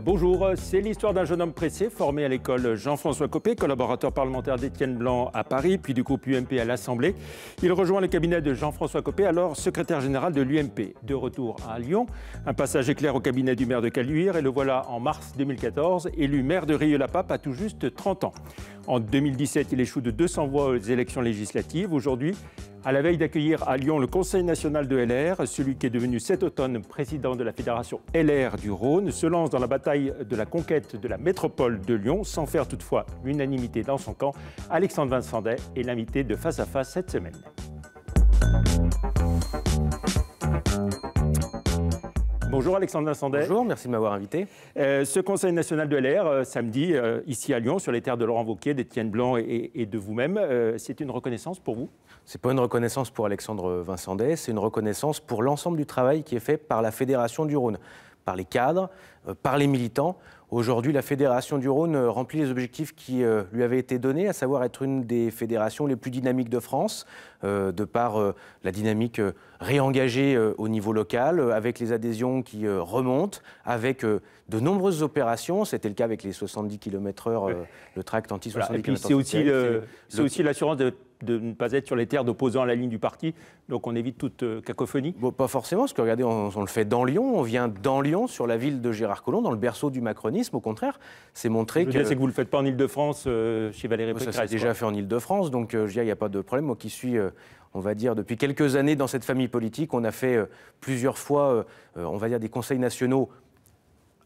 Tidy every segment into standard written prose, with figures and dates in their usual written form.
Bonjour, c'est l'histoire d'un jeune homme pressé formé à l'école Jean-François Copé, collaborateur parlementaire d'Étienne Blanc à Paris, puis du groupe UMP à l'Assemblée. Il rejoint le cabinet de Jean-François Copé, alors secrétaire général de l'UMP. De retour à Lyon, un passage éclair au cabinet du maire de Caluire et le voilà en mars 2014, élu maire de Rieux-la-Pape à tout juste 30 ans. En 2017, il échoue de 200 voix aux élections législatives. Aujourd'hui, à la veille d'accueillir à Lyon le Conseil national de LR, celui qui est devenu cet automne président de la fédération LR du Rhône se lance dans la bataille de la conquête de la métropole de Lyon, sans faire toutefois l'unanimité dans son camp. Alexandre Vincendet est l'invité de Face à Face cette semaine. Bonjour Alexandre Vincendet. Bonjour, merci de m'avoir invité. Ce Conseil national de LR, samedi, ici à Lyon, sur les terres de Laurent Wauquiez, d'Étienne Blanc et de vous-même, c'est une reconnaissance pour vous? C'est pas une reconnaissance pour Alexandre Vincendet, c'est une reconnaissance pour l'ensemble du travail qui est fait par la Fédération du Rhône, par les cadres, par les militants. Aujourd'hui, la Fédération du Rhône remplit les objectifs qui lui avaient été donnés, à savoir être une des fédérations les plus dynamiques de France, de par la dynamique réengagée au niveau local, avec les adhésions qui remontent, avec de nombreuses opérations. C'était le cas avec les 70 km/h, le tract anti-70 km/h. Et puis c'est aussi l'assurance de ne pas être sur les terres d'opposants à la ligne du parti, donc on évite toute cacophonie. Bon, pas forcément, parce que regardez, on le fait dans Lyon, on vient dans Lyon, sur la ville de Gérard Collomb, dans le berceau du macronisme. Au contraire, c'est montré que... C'est que vous ne le faites pas en Ile-de-France, chez Valérie Pécresse. Ça s'est déjà fait en Ile-de-France, donc je dirais, il n'y a pas de problème. Moi qui suis, on va dire, depuis quelques années dans cette famille politique, on a fait plusieurs fois, on va dire, des conseils nationaux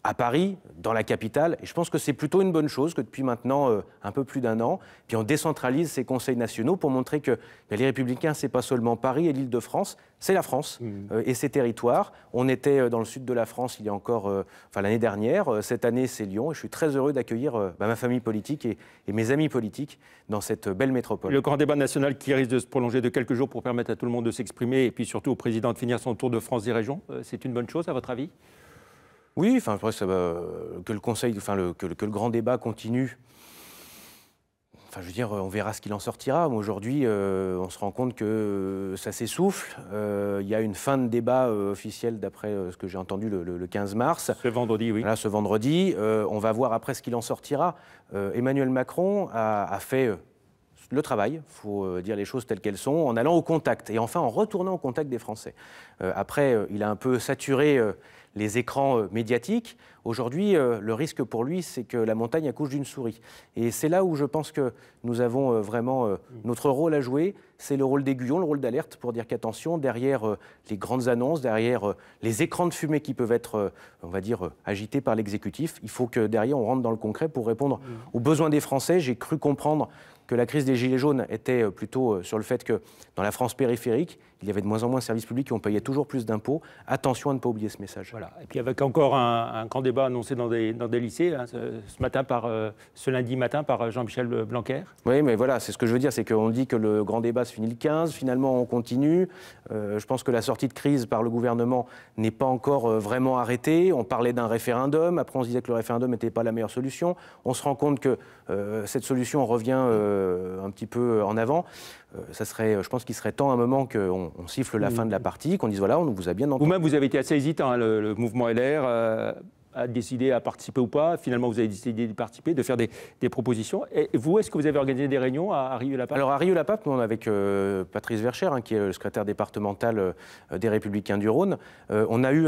à Paris, dans la capitale, et je pense que c'est plutôt une bonne chose que depuis maintenant un peu plus d'un an, puis on décentralise ces conseils nationaux pour montrer que les Républicains, c'est pas seulement Paris et l'Île-de-France, c'est la France et ses territoires. On était dans le sud de la France il y a encore, l'année dernière, cette année c'est Lyon, et je suis très heureux d'accueillir ma famille politique et mes amis politiques dans cette belle métropole. Le grand débat national qui risque de se prolonger de quelques jours pour permettre à tout le monde de s'exprimer, et puis surtout au président de finir son tour de France des régions, c'est une bonne chose à votre avis ? Oui, après, que le Conseil, que le grand débat continue. Enfin, je veux dire, on verra ce qu'il en sortira. Aujourd'hui, on se rend compte que ça s'essouffle. Il y a une fin de débat officielle, d'après ce que j'ai entendu, le 15 mars. Ce vendredi, oui. Voilà, ce vendredi. On va voir après ce qu'il en sortira. Emmanuel Macron a fait le travail, il faut dire les choses telles qu'elles sont, en allant au contact, et enfin en retournant au contact des Français. Après, il a un peu saturé les écrans médiatiques. Aujourd'hui, le risque pour lui, c'est que la montagne accouche d'une souris. Et c'est là où je pense que nous avons vraiment notre rôle à jouer. C'est le rôle d'aiguillon, le rôle d'alerte pour dire qu'attention, derrière les grandes annonces, derrière les écrans de fumée qui peuvent être, on va dire, agités par l'exécutif, il faut que derrière on rentre dans le concret pour répondre aux besoins des Français. J'ai cru comprendre que la crise des Gilets jaunes était plutôt sur le fait que dans la France périphérique, il y avait de moins en moins de services publics et on payait toujours plus d'impôts. Attention à ne pas oublier ce message. Voilà. Et puis avec encore un grand débat annoncé dans des lycées, hein, ce lundi matin par Jean-Michel Blanquer. Oui, mais voilà, c'est ce que je veux dire, c'est qu'on dit que le grand débat se finit le 15, finalement on continue. Je pense que la sortie de crise par le gouvernement n'est pas encore vraiment arrêtée. On parlait d'un référendum, après on se disait que le référendum n'était pas la meilleure solution. On se rend compte que cette solution revient un petit peu en avant. Je pense qu'il serait temps à un moment qu'on siffle la fin de la partie, qu'on dise voilà, on vous a bien entendu. Vous-même, vous avez été assez hésitant, hein, le mouvement LR a décidé à participer ou pas. Finalement, vous avez décidé de participer, de faire des propositions. Et vous, est-ce que vous avez organisé des réunions à Rieux-la-Pape ? Alors à Rieux-la-Pape, nous, on est avec Patrice Verchère, hein, qui est le secrétaire départemental des Républicains du Rhône. On a eu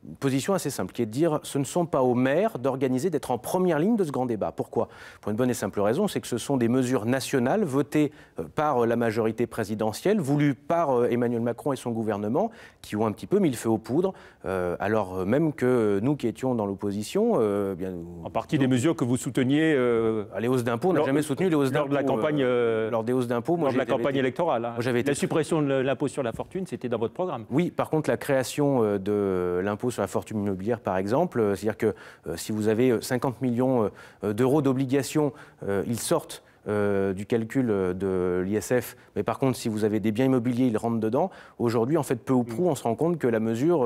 une position assez simple, qui est de dire ce ne sont pas aux maires d'organiser, d'être en première ligne de ce grand débat. Pourquoi ? Pour une bonne et simple raison, c'est que ce sont des mesures nationales votées par la majorité présidentielle, voulues par Emmanuel Macron et son gouvernement, qui ont un petit peu mis le feu aux poudres, alors même que nous qui étions dans l'opposition... en partie des mesures que vous souteniez... les hausses d'impôts, on n'a jamais soutenu les hausses d'impôts. Lors de la campagne... lors des hausses d'impôts... Lors de la campagne électorale. Hein. La suppression de l'impôt sur la fortune, c'était dans votre programme. Oui, par contre, la création de l'impôt sur la fortune immobilière, par exemple, c'est-à-dire que si vous avez 50 millions d'euros d'obligations, ils sortent du calcul de l'ISF, mais par contre, si vous avez des biens immobiliers, ils rentrent dedans. Aujourd'hui, en fait, peu ou prou, on se rend compte que la mesure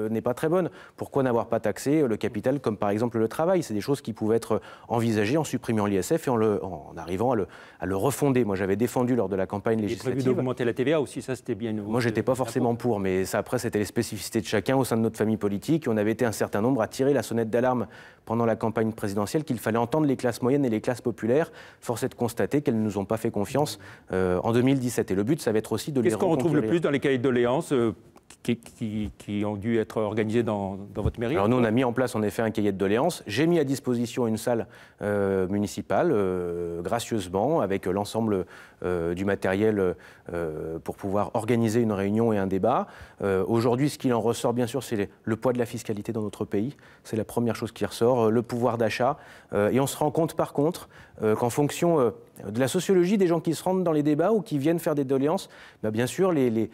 n'est pas très bonne. Pourquoi n'avoir pas taxé le capital, comme par exemple le travail? C'est des choses qui pouvaient être envisagées en supprimant l'ISF et en arrivant à le refonder. Moi, j'avais défendu lors de la campagne législative. Il est prévu d'augmenter la TVA aussi, ça c'était bien nouveau. Moi, j'étais pas forcément pour, mais ça, après, c'était les spécificités de chacun au sein de notre famille politique. Et on avait été un certain nombre à tirer la sonnette d'alarme pendant la campagne présidentielle qu'il fallait entendre les classes moyennes et les classes populaires. Force est de constater qu'elles ne nous ont pas fait confiance en 2017. Et le but, ça va être aussi de les reconquérir. Qu'est-ce qu'on retrouve le plus dans les cahiers de doléances qui ont dû être organisés dans votre mairie? Alors nous, on a mis en place en effet un cahier de doléances. J'ai mis à disposition une salle municipale, gracieusement, avec l'ensemble du matériel pour pouvoir organiser une réunion et un débat. Aujourd'hui, ce qu'il en ressort, bien sûr, c'est le poids de la fiscalité dans notre pays. C'est la première chose qui ressort, le pouvoir d'achat. Et on se rend compte, par contre, qu'en fonction de la sociologie des gens qui se rendent dans les débats ou qui viennent faire des doléances, bien sûr, les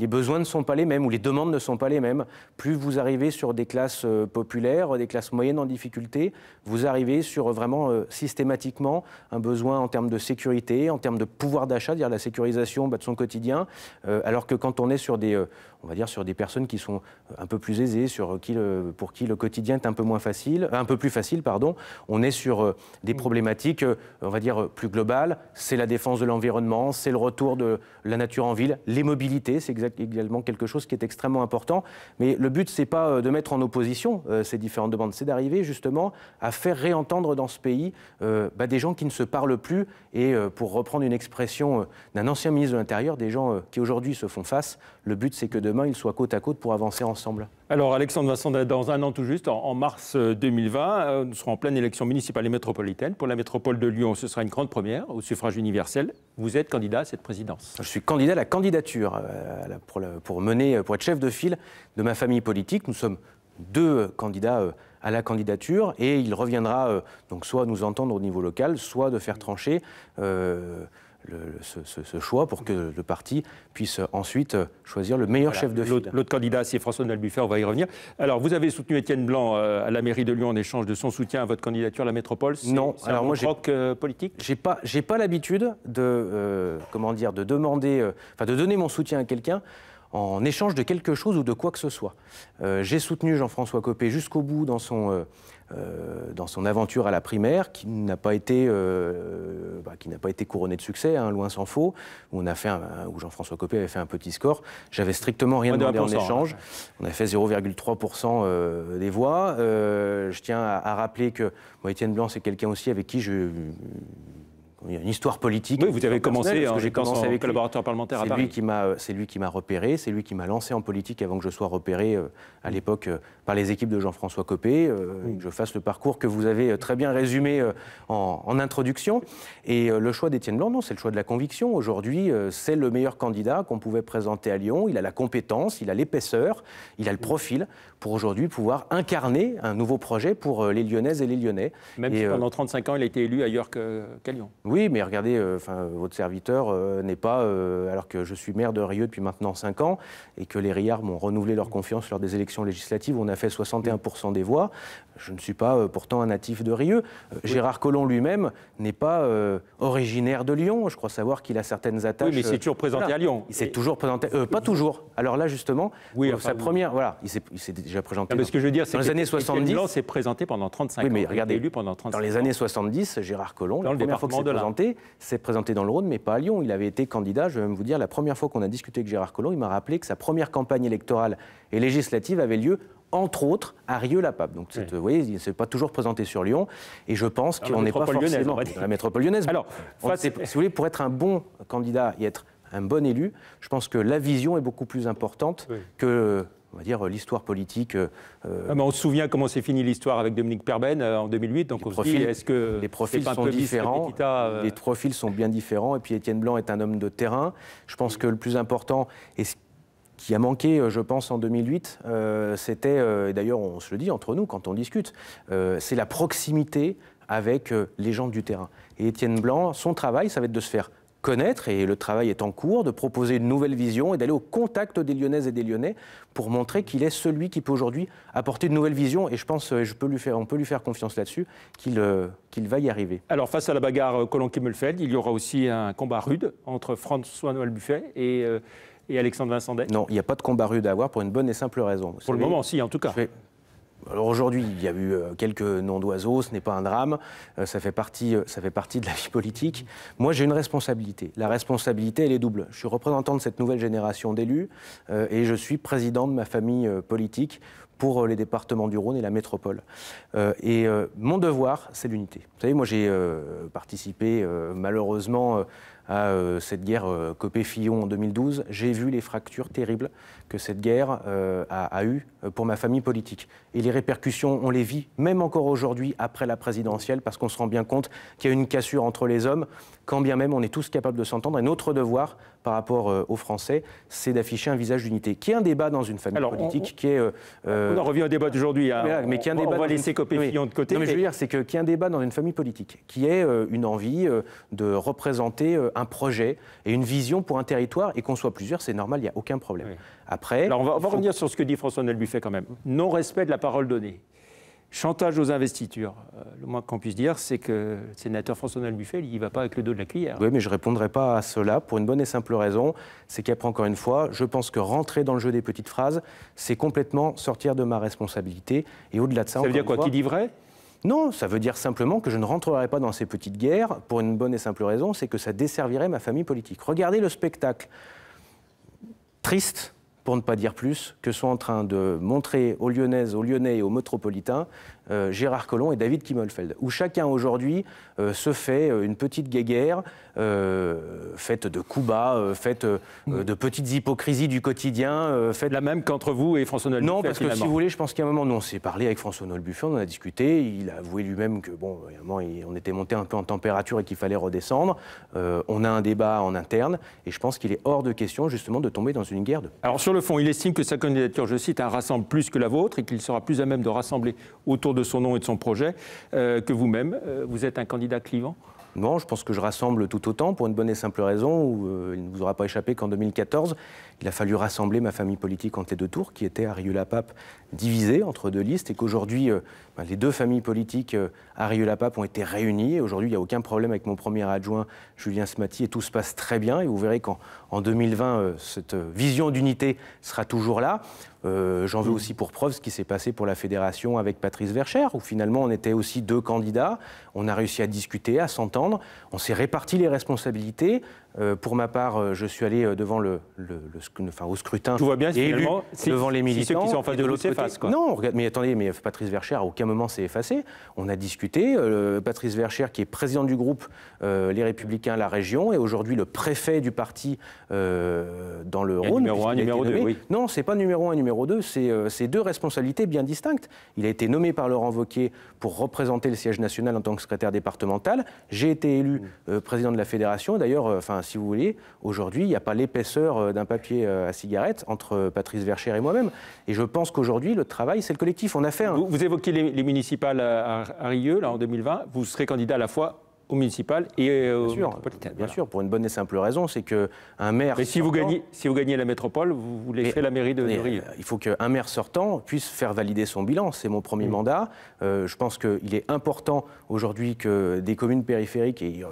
besoins ne sont pas les mêmes ou les demandes ne sont pas les mêmes. Plus vous arrivez sur des classes populaires, des classes moyennes en difficulté, vous arrivez sur vraiment systématiquement un besoin en termes de sécurité, en termes de pouvoir d'achat, c'est-à-dire la sécurisation de son quotidien, alors que quand on est sur on va dire sur des personnes qui sont un peu plus aisées, pour qui le quotidien est un peu plus facile, on est sur des problématiques, on va dire, plus globales. C'est la défense de l'environnement, c'est le retour de la nature en ville, les mobilités, c'est également quelque chose qui est extrêmement important. Mais le but, c'est pas de mettre en opposition ces différentes demandes, c'est d'arriver justement à faire réentendre dans ce pays des gens qui ne se parlent plus et, pour reprendre une expression d'un ancien ministre de l'Intérieur, des gens qui aujourd'hui se font face. Le but, c'est que demain, ils soient côte à côte pour avancer ensemble. Alors, Alexandre Vincent, dans un an tout juste, en mars 2020, nous serons en pleine élection municipale et métropolitaine. Pour la métropole de Lyon, ce sera une grande première au suffrage universel. Vous êtes candidat à cette présidence. Je suis candidat à la candidature pour être chef de file de ma famille politique. Nous sommes 2 candidats à la candidature et il reviendra donc soit nous entendre au niveau local, soit de faire trancher ce choix pour que le parti puisse ensuite choisir le meilleur chef de file. L'autre candidat, c'est François-Noël Buffet, on va y revenir. Alors, vous avez soutenu Étienne Blanc à la mairie de Lyon en échange de son soutien à votre candidature à la métropole. Non, alors moi, croc politique. J'ai pas l'habitude de demander, de donner mon soutien à quelqu'un en échange de quelque chose ou de quoi que ce soit. J'ai soutenu Jean-François Copé jusqu'au bout dans son aventure à la primaire, qui n'a pas été couronnée de succès, loin s'en faut, où Jean-Françoa Copé avait fait un petit score. J'avais strictement rien demandé en échange. On a fait 0,3% des voix. Je tiens à rappeler que Étienne Blanc, c'est quelqu'un aussi avec qui il y a une histoire politique. Oui, vous avez commencé en étant avec collaborateur parlementaire à Paris. C'est lui qui m'a repéré, c'est lui qui m'a lancé en politique avant que je sois repéré à l'époque par les équipes de Jean-François Copé, que je fasse le parcours que vous avez très bien résumé en introduction. Et le choix d'Étienne Blanc, non, c'est le choix de la conviction. Aujourd'hui, c'est le meilleur candidat qu'on pouvait présenter à Lyon. Il a la compétence, il a l'épaisseur, il a le profil pour aujourd'hui pouvoir incarner un nouveau projet pour les Lyonnaises et les Lyonnais. Même si pendant 35 ans, il a été élu ailleurs qu'à Lyon. Oui, mais regardez, votre serviteur n'est pas, alors que je suis maire de Rieux depuis maintenant 5 ans, et que les Riards m'ont renouvelé leur confiance lors des élections législatives, on a fait 61% des voix. Je ne suis pas pourtant un natif de Rieux. Gérard Collomb lui-même n'est pas originaire de Lyon. Je crois savoir qu'il a certaines attaches. Oui, mais il s'est toujours présenté à Lyon. Il s'est toujours présenté, pas toujours. Alors là, justement, il s'est déjà présenté. Non, mais ce que je veux dire, c'est que les années 70, Blanc s'est présenté pendant 35 ans. Oui, mais regardez, élu pendant 35 dans les années 70, Gérard Collomb, la première fois qu'il s'est présenté dans le Rhône, mais pas à Lyon. Il avait été candidat, je vais même vous dire, la première fois qu'on a discuté avec Gérard Collomb, il m'a rappelé que sa première campagne électorale et législative avait lieu, entre autres, à Rieux-la-Pape. Donc, vous voyez, il ne s'est pas toujours présenté sur Lyon. Et je pense qu'on n'est pas forcément dans la métropole lyonnaise. Alors, si vous voulez, pour être un bon candidat et être un bon élu, je pense que la vision est beaucoup plus importante que, on va dire, l'histoire politique. On se souvient comment s'est finie l'histoire avec Dominique Perben en 2008. Donc on se dit, est-ce que les profils sont différents? Les profils sont bien différents. Et puis Étienne Blanc est un homme de terrain. Je pense que le plus important, et ce qui a manqué, je pense, en 2008, c'était, et d'ailleurs on se le dit entre nous quand on discute, c'est la proximité avec les gens du terrain. Et Étienne Blanc, son travail, ça va être de se faire connaître, et le travail est en cours, de proposer une nouvelle vision et d'aller au contact des Lyonnaises et des Lyonnais pour montrer qu'il est celui qui peut aujourd'hui apporter une nouvelle vision. Et je pense, on peut lui faire confiance là-dessus, qu'il va y arriver. Alors, face à la bagarre Collomb-Kimmelfeld, il y aura aussi un combat rude entre François-Noël Buffet et Alexandre Vincent Day? Non, il n'y a pas de combat rude à avoir pour une bonne et simple raison. Pour le moment, si, en tout cas. Alors aujourd'hui, il y a eu quelques noms d'oiseaux, ce n'est pas un drame, ça fait partie de la vie politique. Moi, j'ai une responsabilité. La responsabilité, elle est double. Je suis représentant de cette nouvelle génération d'élus et je suis président de ma famille politique pour les départements du Rhône et la métropole. Mon devoir, c'est l'unité. Vous savez, moi, j'ai participé malheureusement à cette guerre Copé-Fillon en 2012. J'ai vu les fractures terribles que cette guerre a eues pour ma famille politique. Et les répercussions, on les vit, même encore aujourd'hui, après la présidentielle, parce qu'on se rend bien compte qu'il y a une cassure entre les hommes, quand bien même on est tous capables de s'entendre. Et notre devoir, par rapport aux Français, c'est d'afficher un visage d'unité. Qu'il y ait un débat dans une famille politique qui est... on en revient au débat d'aujourd'hui. Hein. Mais qu'il y ait un débat on va laisser Copé-Fillon de côté. Non, mais je veux dire, c'est qu'il y ait un débat dans une famille politique, qui ait une envie de représenter un projet et une vision pour un territoire, et qu'on soit plusieurs, c'est normal, il n'y a aucun problème. Oui. Après, alors on va revenir sur ce que dit François-Noël Buffet quand même. Non-respect de la parole donnée. Chantage aux investitures. Le moins qu'on puisse dire, c'est que le sénateur François-Noël Buffet, il n'y va pas avec le dos de la cuillère. Oui, mais je ne répondrai pas à cela pour une bonne et simple raison. C'est qu'après, encore une fois, je pense que rentrer dans le jeu des petites phrases, c'est complètement sortir de ma responsabilité. Et au-delà de ça... Ça veut dire quoi, qu'il dit vrai ? Non, ça veut dire simplement que je ne rentrerai pas dans ces petites guerres pour une bonne et simple raison, c'est que ça desservirait ma famille politique. Regardez le spectacle triste, pour ne pas dire plus, que sont en train de montrer aux Lyonnaises, aux Lyonnais et aux métropolitains Gérard Collomb et David Kimmelfeld, où chacun aujourd'hui se fait une petite guéguerre, faite de coups bas, faite de petites hypocrisies du quotidien. La même qu'entre vous et François-Noël Buffet. Non, parce que si vous voulez, je pense qu'à un moment, nous on s'est parlé avec François-Noël Buffet, on en a discuté, il a avoué lui-même que, bon, à un moment, on était monté un peu en température et qu'il fallait redescendre. On a un débat en interne, et je pense qu'il est hors de question, justement, de tomber dans une guerre de... Alors, sur le fond, il estime que sa candidature, je cite, rassemble plus que la vôtre et qu'il sera plus à même de rassembler autour de son nom et de son projet que vous-même. Vous êtes un candidat clivant ? Non, je pense que je rassemble tout autant, pour une bonne et simple raison, où il ne vous aura pas échappé qu'en 2014, il a fallu rassembler ma famille politique entre les deux tours, qui était à Rieux-la-Pape divisée entre deux listes, et qu'aujourd'hui, les deux familles politiques à Rieux-la-Pape ont été réunies. Et aujourd'hui, il n'y a aucun problème avec mon premier adjoint, Julien Smati, et tout se passe très bien. Et vous verrez qu'en 2020, cette vision d'unité sera toujours là. J'en veux aussi pour preuve ce qui s'est passé pour la fédération avec Patrice Verchères, où finalement on était aussi deux candidats, on a réussi à discuter, à s'entendre, on s'est réparti les responsabilités. Pour ma part, je suis allé devant au scrutin. Tout va bien, et élu devant les militants. Si ceux qui sont en face de l'autre s'effacent, quoi. Non, mais attendez, mais Patrice Verchères, à aucun moment s'est effacé. On a discuté. Patrice Verchères, qui est président du groupe Les Républicains, la région, et aujourd'hui le préfet du parti dans le Rhône. Numéro 1, numéro 2, oui. Non, c'est pas numéro 1, numéro 2, c'est deux responsabilités bien distinctes. Il a été nommé par Laurent Wauquiez pour représenter le siège national en tant que secrétaire départemental. J'ai été élu président de la fédération. D'ailleurs, si vous voulez, aujourd'hui, il n'y a pas l'épaisseur d'un papier à cigarette entre Patrice Verchères et moi-même. Et je pense qu'aujourd'hui, le travail, c'est le collectif. On a fait Vous évoquez les municipales à Rieux, là, en 2020. Vous serez candidat à la fois aux municipales et aux métropolitaines. Bien sûr, pour une bonne et simple raison, c'est qu'un maire... Mais si vous gagnez la métropole, vous laisserez la mairie de Rieux. Il faut qu'un maire sortant puisse faire valider son bilan. C'est mon premier mandat. Je pense qu'il est important aujourd'hui que des communes périphériques, et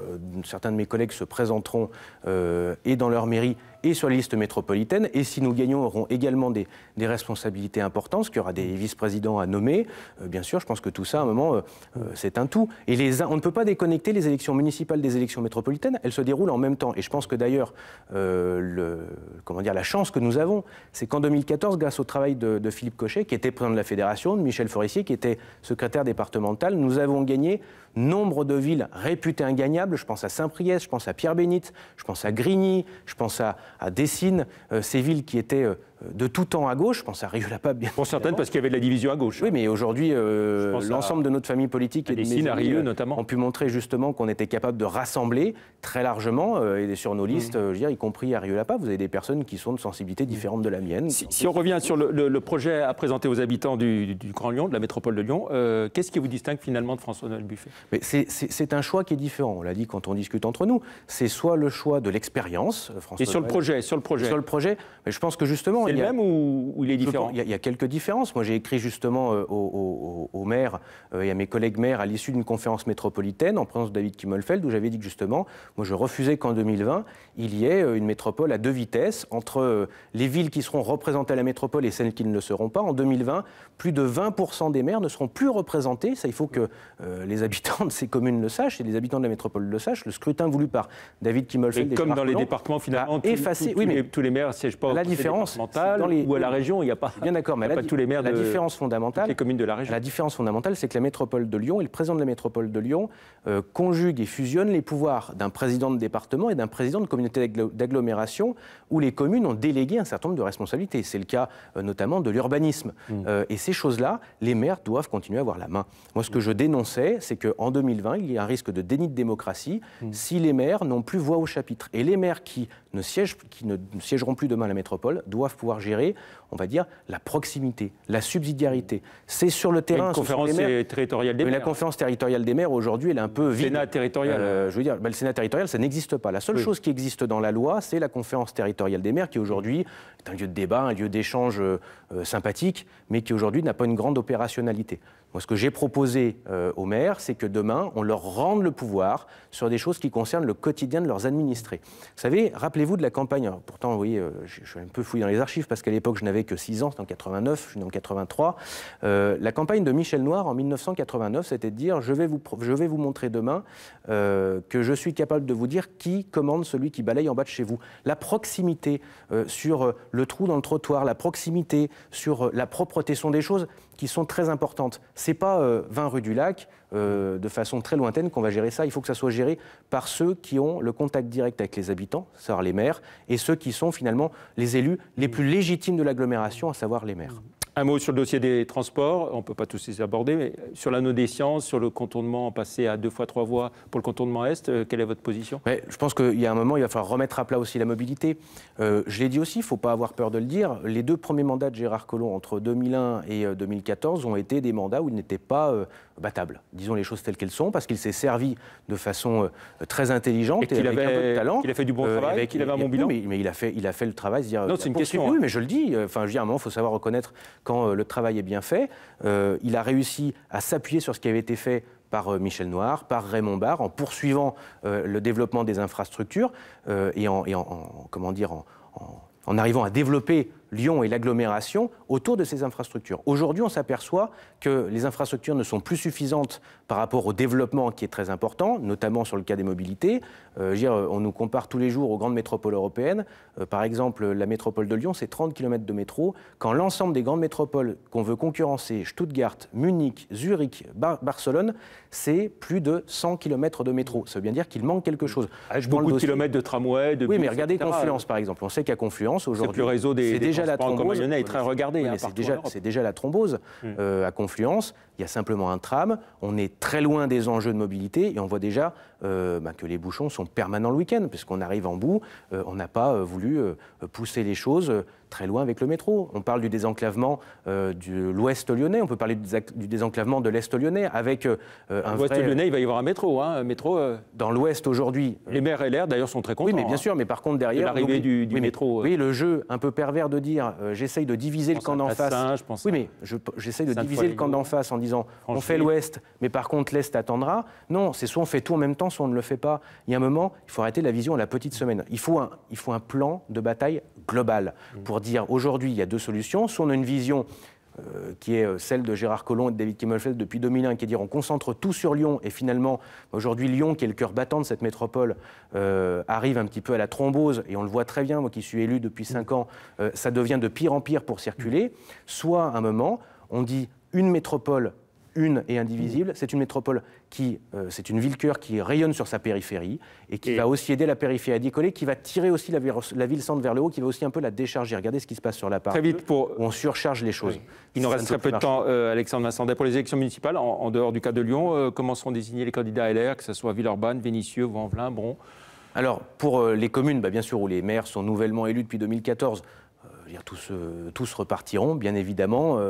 certains de mes collègues se présenteront et dans leur mairie et sur les listes métropolitaines. Et si nous gagnons, auront également des responsabilités importantes, parce qu'il y aura des vice-présidents à nommer. Bien sûr, je pense que tout ça, à un moment, c'est un tout. Et on ne peut pas déconnecter les élections municipales des élections métropolitaines. Elles se déroulent en même temps. Et je pense que d'ailleurs, la chance que nous avons, c'est qu'en 2014, grâce au travail de Philippe Cochet, qui était président de la Fédération, de Michel Forissier, qui était secrétaire départemental, nous avons gagné nombre de villes réputées ingagnables. Je pense à Saint-Priest, je pense à Pierre-Bénite, je pense à Grigny, je pense à Dessines, ces villes qui étaient de tout temps à gauche, je pense à Rieux-la-Pape bien pour certaines, parce qu'il y avait de la division à gauche. Oui, mais aujourd'hui, l'ensemble de notre famille politique et de mes amis notamment ont pu montrer justement qu'on était capable de rassembler très largement, et sur nos listes, je veux dire, y compris à Rieux-la-Pape, vous avez des personnes qui sont de sensibilités différentes de la mienne. Si on revient sur le projet à présenter aux habitants du Grand Lyon, de la métropole de Lyon, qu'est-ce qui vous distingue finalement de François-Noël Buffet? C'est un choix qui est différent, on l'a dit quand on discute entre nous. C'est soit le choix de l'expérience, et sur le projet, mais je pense que justement... C'est le même ou il est différent? Il y a quelques différences. Moi, j'ai écrit justement aux maires et à mes collègues maires à l'issue d'une conférence métropolitaine en présence de David Kimmelfeld, où j'avais dit que justement, moi, je refusais qu'en 2020, il y ait une métropole à deux vitesses entre les villes qui seront représentées à la métropole et celles qui ne le seront pas. En 2020, plus de 20% des maires ne seront plus représentés. Ça, il faut que les habitants de ces communes le sachent et les habitants de la métropole le sachent. Le scrutin voulu par David Kimmelfeld et comme dans les départements, finalement, tous les maires ne siègent pas au conseil départemental ou à la région, il n'y a pas. Bien d'accord, mais tous les maires la différence fondamentale, les communes de la région. La différence fondamentale, c'est que la métropole de Lyon et le président de la métropole de Lyon conjuguent et fusionnent les pouvoirs d'un président de département et d'un président de communauté d'agglomération, où les communes ont délégué un certain nombre de responsabilités. C'est le cas notamment de l'urbanisme. Et ces choses-là, les maires doivent continuer à avoir la main. Moi, ce que je dénonçais, c'est qu'en 2020, il y a un risque de déni de démocratie si les maires n'ont plus voix au chapitre. Et les maires qui ne siégeront plus demain à la métropole doivent pouvoir gérer, on va dire, la proximité, la subsidiarité. C'est sur le terrain. La conférence territoriale des maires. La conférence territoriale des maires, aujourd'hui, elle est un peu vide. Le Sénat territorial. Je veux dire, le Sénat territorial, ça n'existe pas. La seule chose qui existe dans la loi, c'est la conférence territoriale des maires, qui aujourd'hui est un lieu de débat, un lieu d'échange sympathique, mais qui aujourd'hui n'a pas une grande opérationnalité. Moi, ce que j'ai proposé aux maires, c'est que demain, on leur rende le pouvoir sur des choses qui concernent le quotidien de leurs administrés. Vous savez, rappelez-vous de la campagne, alors, pourtant, vous voyez, je suis un peu fouillé dans les archives, parce qu'à l'époque, je n'avais que 6 ans, c'était en 89, je suis né en 83. La campagne de Michel Noir en 1989, c'était de dire, je vais vous montrer demain que je suis capable de vous dire qui commande celui qui balaye en bas de chez vous. La proximité sur le trou dans le trottoir, la proximité sur la propreté sont des choses qui sont très importantes. C'est pas 20 rue du Lac, de façon très lointaine qu'on va gérer ça. Il faut que ça soit géré par ceux qui ont le contact direct avec les habitants, à savoir les maires, et ceux qui sont finalement les élus les plus légitimes de l'agglomération, à savoir les maires. Un mot sur le dossier des transports, on ne peut pas tous les aborder, mais sur l'anneau des sciences, sur le contournement passé à 2 fois 3 voies pour le contournement Est, quelle est votre position? Je pense qu'il y a un moment, il va falloir remettre à plat aussi la mobilité. Je l'ai dit aussi, il ne faut pas avoir peur de le dire, les 2 premiers mandats de Gérard Collomb entre 2001 et 2014 ont été des mandats où il n'était pas battable. Disons les choses telles qu'elles sont, parce qu'il s'est servi de façon très intelligente et avec un peu de talent. Il a fait du bon travail, qu'il avait un bon bilan. Mais il a fait le travail. Non, c'est une question. Oui, mais je le dis. Enfin, je veux dire, à un moment, il faut savoir reconnaître quand le travail est bien fait. Il a réussi à s'appuyer sur ce qui avait été fait par Michel Noir, par Raymond Barre, en poursuivant le développement des infrastructures et en arrivant à développer Lyon et l'agglomération autour de ces infrastructures. Aujourd'hui, on s'aperçoit que les infrastructures ne sont plus suffisantes par rapport au développement qui est très important, notamment sur le cas des mobilités. On nous compare tous les jours aux grandes métropoles européennes. Par exemple, la métropole de Lyon, c'est 30 km de métro, quand l'ensemble des grandes métropoles qu'on veut concurrencer, Stuttgart, Munich, Zurich, Barcelone, c'est plus de 100 km de métro. Ça veut bien dire qu'il manque quelque chose. Beaucoup de kilomètres de tramway, de bus, oui, mais regardez Confluence, par exemple. On sait qu'à Confluence, aujourd'hui, le réseau des déjà la thrombose. Est très regardé. Oui, c'est déjà la thrombose. À Confluence, il y a simplement un tram. On est très loin des enjeux de mobilité et on voit déjà que les bouchons sont permanents le week-end, puisqu'on arrive en bout. On n'a pas voulu pousser les choses très loin avec le métro. On parle du désenclavement de l'ouest lyonnais, on peut parler du désenclavement de l'est lyonnais avec un l'ouest lyonnais, il va y avoir un métro. Dans l'ouest aujourd'hui... Les maires LR d'ailleurs sont très contents. Oui, mais bien sûr, mais par contre derrière... L'arrivée du métro... Oui, le jeu un peu pervers de dire j'essaye de diviser le camp d'en face. Oui, mais j'essaye de diviser le camp d'en face en disant on fait l'ouest, mais par contre l'est attendra. Non, c'est soit on fait tout en même temps, soit on ne le fait pas. Il y a un moment, il faut arrêter la vision à la petite semaine. Il faut un plan de bataille global pour dire aujourd'hui il y a 2 solutions. Soit on a une vision qui est celle de Gérard Collomb et de David Kimmelfeld depuis 2001, qui est de dire on concentre tout sur Lyon et finalement aujourd'hui Lyon, qui est le cœur battant de cette métropole, arrive un petit peu à la thrombose et on le voit très bien, moi qui suis élu depuis 5 ans, ça devient de pire en pire pour circuler. Soit à un moment on dit une métropole une et indivisible. C'est une métropole qui, c'est une ville-cœur qui rayonne sur sa périphérie et qui va aussi aider la périphérie à décoller, qui va tirer aussi la ville-centre vers le haut, qui va aussi un peu la décharger. Regardez ce qui se passe sur la part. Très vite où on surcharge les choses. Oui. Il nous reste très peu de temps, Alexandre Vincendet. Pour les élections municipales, en dehors du cas de Lyon, comment seront désignés les candidats LR, que ce soit Villeurbanne, Vénissieux, Vaux-en-Velin, Bron? Alors, pour les communes, bien sûr, où les maires sont nouvellement élus depuis 2014, tous repartiront, bien évidemment,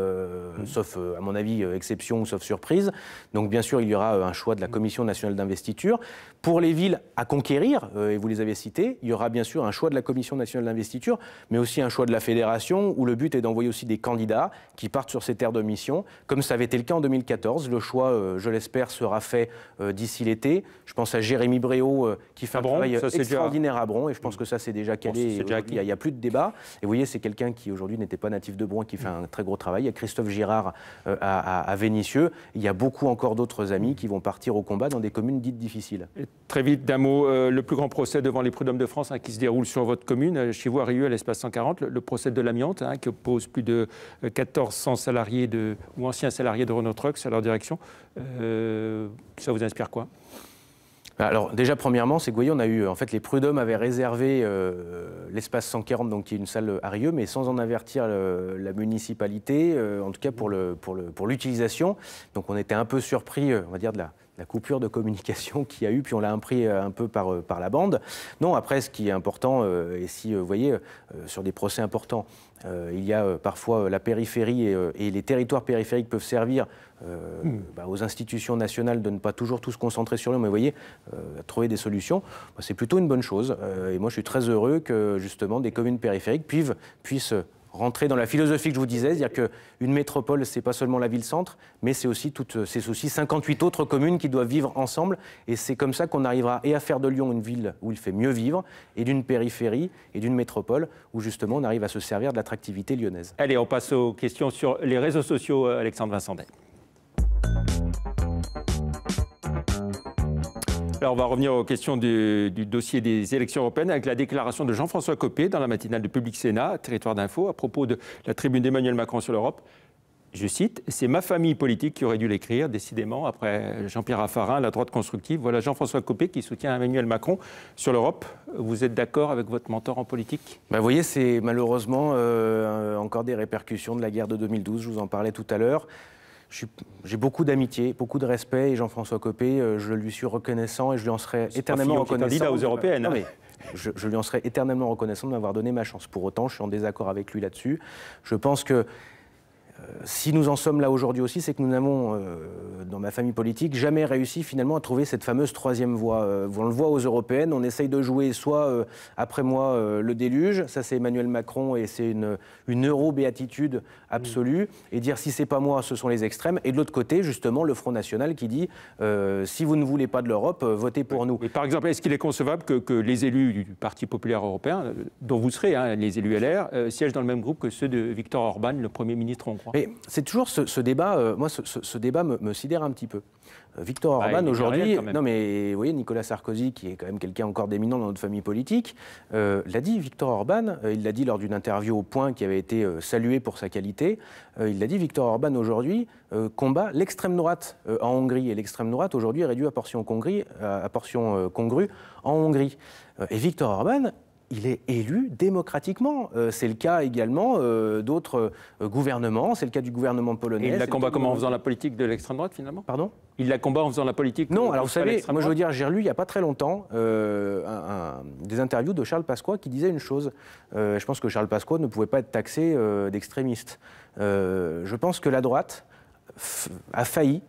sauf, à mon avis, exception ou sauf surprise. Donc, bien sûr, il y aura un choix de la Commission nationale d'investiture. Pour les villes à conquérir, et vous les avez citées, il y aura bien sûr un choix de la Commission nationale d'investiture, mais aussi un choix de la Fédération, où le but est d'envoyer aussi des candidats qui partent sur ces terres de mission, comme ça avait été le cas en 2014. Le choix, je l'espère, sera fait d'ici l'été. Je pense à Jérémy Bréau, qui fait un travail extraordinaire à Bron, et je pense que ça, c'est déjà calé. Il n'y a plus de débat. Et vous voyez, c'est quelqu'un qui aujourd'hui n'était pas natif de Bron, qui fait un très gros travail. Il y a Christophe Girard à Vénissieux. Il y a beaucoup encore d'autres amis qui vont partir au combat dans des communes dites difficiles. Et très vite, d'un mot, le plus grand procès devant les prud'hommes de France qui se déroule sur votre commune, chez vous à Rieux, à l'espace 140, le procès de l'amiante, qui oppose plus de 1400 salariés ou anciens salariés de Renault Trucks à leur direction. Ça vous inspire quoi? Alors déjà, premièrement, c'est que vous voyez, on a eu, en fait, les prud'hommes avaient réservé l'espace 140, donc qui est une salle à Rieux, mais sans en avertir la municipalité, en tout cas pour l'utilisation. Donc on était un peu surpris, on va dire, de la coupure de communication qu'il y a eu, puis on l'a appris un peu par la bande. Non, après, ce qui est important, et si vous voyez, sur des procès importants, il y a parfois la périphérie et les territoires périphériques peuvent servir aux institutions nationales de ne pas toujours tout se concentrer sur eux, mais vous voyez, trouver des solutions, c'est plutôt une bonne chose. Et moi, je suis très heureux que, justement, des communes périphériques puissent rentrer dans la philosophie que je vous disais, c'est-à-dire qu'une métropole, c'est pas seulement la ville-centre, mais c'est aussi 58 autres communes qui doivent vivre ensemble. Et c'est comme ça qu'on arrivera et à faire de Lyon une ville où il fait mieux vivre, et d'une périphérie et d'une métropole où justement on arrive à se servir de l'attractivité lyonnaise. Allez, on passe aux questions sur les réseaux sociaux, Alexandre Vincendet. Alors, on va revenir aux questions du dossier des élections européennes avec la déclaration de Jean-François Copé dans la matinale de Public Sénat, Territoire d'Info, à propos de la tribune d'Emmanuel Macron sur l'Europe. Je cite, « C'est ma famille politique qui aurait dû l'écrire, décidément, après Jean-Pierre Raffarin, la droite constructive. » Voilà Jean-François Copé qui soutient Emmanuel Macron sur l'Europe. Vous êtes d'accord avec votre mentor en politique? Vous voyez, c'est malheureusement encore des répercussions de la guerre de 2012, je vous en parlais tout à l'heure. J'ai beaucoup d'amitié, beaucoup de respect, et Jean-François Copé, je lui suis reconnaissant et je lui en serai éternellement reconnaissant. Candidat aux européennes. Non, mais je lui en serai éternellement reconnaissant de m'avoir donné ma chance. Pour autant, je suis en désaccord avec lui là-dessus. Je pense que si nous en sommes là aujourd'hui aussi, c'est que nous n'avons, dans ma famille politique, jamais réussi finalement à trouver cette fameuse troisième voie. On le voit aux européennes, on essaye de jouer soit après moi le déluge, ça c'est Emmanuel Macron et c'est une euro-béatitude absolue, et dire si c'est pas moi, ce sont les extrêmes. Et de l'autre côté, justement, le Front National qui dit si vous ne voulez pas de l'Europe, votez pour nous. Et par exemple, est-ce qu'il est concevable que les élus du Parti populaire européen, dont vous serez, les élus LR, siègent dans le même groupe que ceux de Viktor Orban, le Premier ministre hongrois? Mais c'est toujours ce débat, moi ce débat me sidère un petit peu. Viktor Orban aujourd'hui, non mais vous voyez Nicolas Sarkozy qui est quand même quelqu'un encore d'éminent dans notre famille politique, l'a dit Viktor Orban, il l'a dit lors d'une interview au Point qui avait été saluée pour sa qualité, il l'a dit Viktor Orban aujourd'hui combat l'extrême droite en Hongrie, et l'extrême droite aujourd'hui est réduite à portion congrue en Hongrie. Et Viktor Orban, il est élu démocratiquement. C'est le cas également d'autres gouvernements, c'est le cas du gouvernement polonais. Et il la combat comment, en faisant la politique de l'extrême droite finalement? Pardon? Il la combat en faisant la politique Non, alors vous savez, moi je veux dire, j'ai relu il n'y a pas très longtemps des interviews de Charles Pasqua qui disait une chose. Je pense que Charles Pasqua ne pouvait pas être taxé d'extrémiste. Je pense que la droite a failli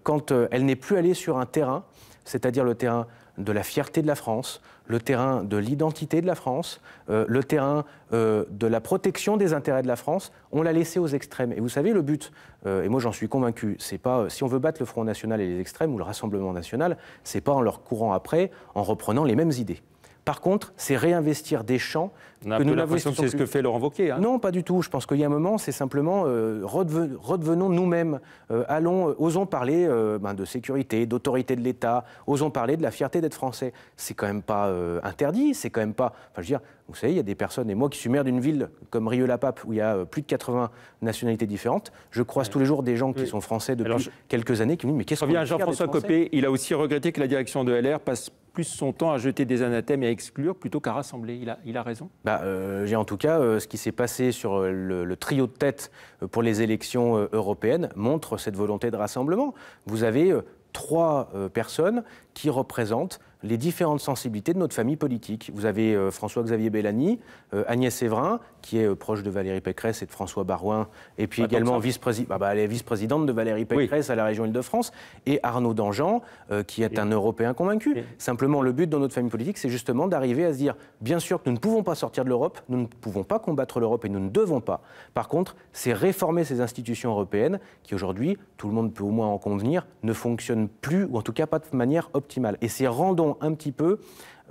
quand elle n'est plus allée sur un terrain, c'est-à-dire le terrain de la fierté de la France, le terrain de l'identité de la France, le terrain de la protection des intérêts de la France, on l'a laissé aux extrêmes. Et vous savez, le but, et moi j'en suis convaincu, c'est pas, si on veut battre le Front National et les extrêmes, ou le Rassemblement National, c'est pas en leur courant après, en reprenant les mêmes idées. Par contre, c'est réinvestir des champs on a que nous l'impression que c'est ce que fait Laurent Wauquiez. Hein. Non, pas du tout. Je pense qu'il y a un moment, c'est simplement redevenons nous-mêmes. Osons parler de sécurité, d'autorité de l'État, osons parler de la fierté d'être français. C'est quand même pas interdit, c'est quand même pas... Enfin, je veux dire, vous savez, il y a des personnes, et moi qui suis maire d'une ville comme Rieux-la-Pape, où il y a plus de 80 nationalités différentes, je croise tous les jours des gens qui sont français depuis quelques années, qui me disent, mais qu'est-ce qu'on est fiers d'être Jean-François Copé, il a aussi regretté que la direction de LR passe plus son temps à jeter des anathèmes et à exclure plutôt qu'à rassembler. Il a raison. En tout cas, ce qui s'est passé sur le trio de tête pour les élections européennes montre cette volonté de rassemblement. Vous avez 3 personnes qui représentent les différentes sensibilités de notre famille politique. Vous avez François-Xavier Bellamy, Agnès Séverin, qui est proche de Valérie Pécresse et de François Baroin, et puis également elle est vice-présidente de Valérie Pécresse à la région Île-de-France, et Arnaud Danjean, qui est un Européen convaincu. Simplement, le but dans notre famille politique, c'est justement d'arriver à se dire, bien sûr que nous ne pouvons pas sortir de l'Europe, nous ne pouvons pas combattre l'Europe et nous ne devons pas. Par contre, c'est réformer ces institutions européennes qui aujourd'hui, tout le monde peut au moins en convenir, ne fonctionnent plus, ou en tout cas pas de manière optimale. Et c'est rendons un petit peu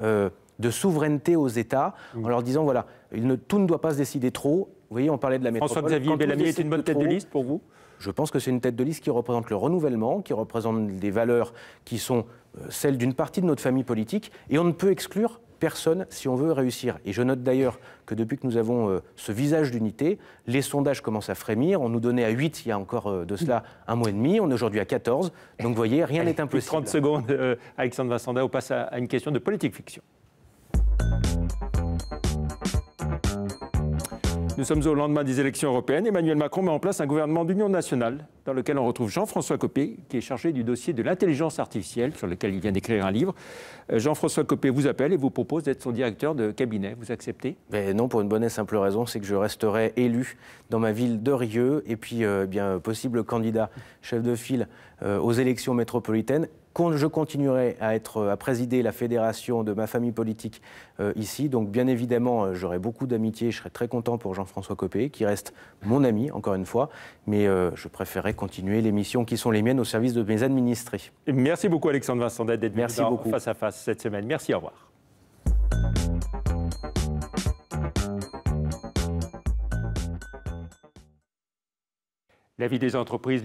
de souveraineté aux États en leur disant, voilà, tout ne doit pas se décider trop. Vous voyez, on parlait de la métropole. François-Xavier Bellamy est une bonne tête de liste pour vous ? Je pense que c'est une tête de liste qui représente le renouvellement, qui représente des valeurs qui sont celles d'une partie de notre famille politique, et on ne peut exclure personne si on veut réussir. Et je note d'ailleurs que depuis que nous avons ce visage d'unité, les sondages commencent à frémir. On nous donnait à 8 il y a encore de cela un mois et demi. On est aujourd'hui à 14. Donc vous voyez, rien n'est impossible. 30 secondes, Alexandre Vincenda, on passe à une question de politique fiction. Nous sommes au lendemain des élections européennes. Emmanuel Macron met en place un gouvernement d'union nationale dans lequel on retrouve Jean-François Copé, qui est chargé du dossier de l'intelligence artificielle, sur lequel il vient d'écrire un livre. Jean-François Copé vous appelle et vous propose d'être son directeur de cabinet. Vous acceptez ? Non, pour une bonne et simple raison, c'est que je resterai élu dans ma ville de Rieux et puis possible candidat chef de file aux élections métropolitaines. Je continuerai à présider la fédération de ma famille politique ici. Donc, bien évidemment, j'aurai beaucoup d'amitié. Je serai très content pour Jean-François Copé, qui reste mon ami, encore une fois. Mais je préférerais continuer les missions qui sont les miennes au service de mes administrés. Merci beaucoup, Alexandre Vincenda, d'être venu dans Face à Face cette semaine. Merci, au revoir. La vie des entreprises.